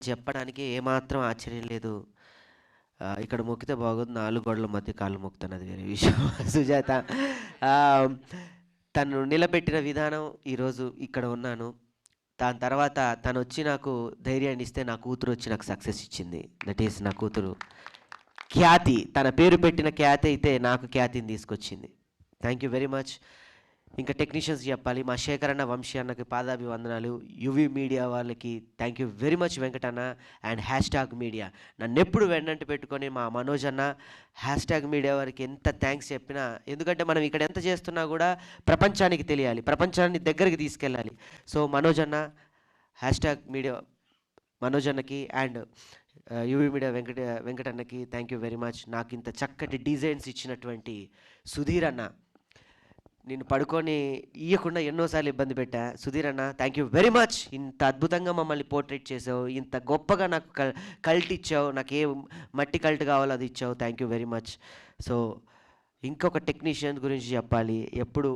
చెప్పడానికి ఏమాత్రం ఆశ్చర్యం లేదు. ఇక్కడ మొక్కితే బాగోదు, 4 గోడల మధ్య కాళ్ళు మొక్కుతాను, అది వేరే విషయం. సుజాత ఆహ్, తను నిలబెట్టిన విధానం ఈరోజు ఇక్కడ ఉన్నాను. దాని తర్వాత తనొచ్చి నాకు ధైర్యాన్ని ఇస్తే నా కూతురొచ్చి నాకు సక్సెస్ ఇచ్చింది. దట్ ఈస్ నా కూతురు ఖ్యాతి. తన పేరు పెట్టిన ఖ్యాతి అయితే నాకు ఖ్యాతిని తీసుకొచ్చింది. Thank you very much. ఇంకా టెక్నీషియన్స్ చెప్పాలి. మా శేఖర్ అన్న, వంశీ అన్నకి పాదాభివందనాలు. యువి మీడియా వాళ్ళకి థ్యాంక్ యూ వెరీ మచ్ వెంకటన్న. అండ్ హ్యాష్ ట్యాగ్ మీడియా నన్నెప్పుడు వెన్నంటి పెట్టుకొని మా మనోజ్ అన్న, హ్యాష్ ట్యాగ్ మీడియా వారికి ఎంత థ్యాంక్స్ చెప్పినా, ఎందుకంటే మనం ఇక్కడ ఎంత చేస్తున్నా కూడా ప్రపంచానికి తెలియాలి, ప్రపంచాన్ని దగ్గరికి తీసుకెళ్ళాలి. సో మనోజ్ అన్న, హ్యాష్ ట్యాగ్ మీడియా మనోజ్ అన్నకి అండ్ యువి మీడియా వెంకటన్నకి థ్యాంక్ యూ వెరీ మచ్. నాకు ఇంత చక్కటి డిజైన్స్ ఇచ్చినటువంటి సుధీర్ అన్న, నేను పడుకొని ఇయ్యకుండా ఎన్నోసార్లు ఇబ్బంది పెట్టా. సుధీర్ అన్న థ్యాంక్ యూ వెరీ మచ్. ఇంత అద్భుతంగా మమ్మల్ని పోర్ట్రేట్ చేసావు, ఇంత గొప్పగా నాకు కల్ట్ ఇచ్చావు, నాకు ఏ మట్టి కల్ట్ కావాలో అది ఇచ్చావు. Thank you very much. So ఇంకొక టెక్నీషియన్ గురించి చెప్పాలి. ఎప్పుడు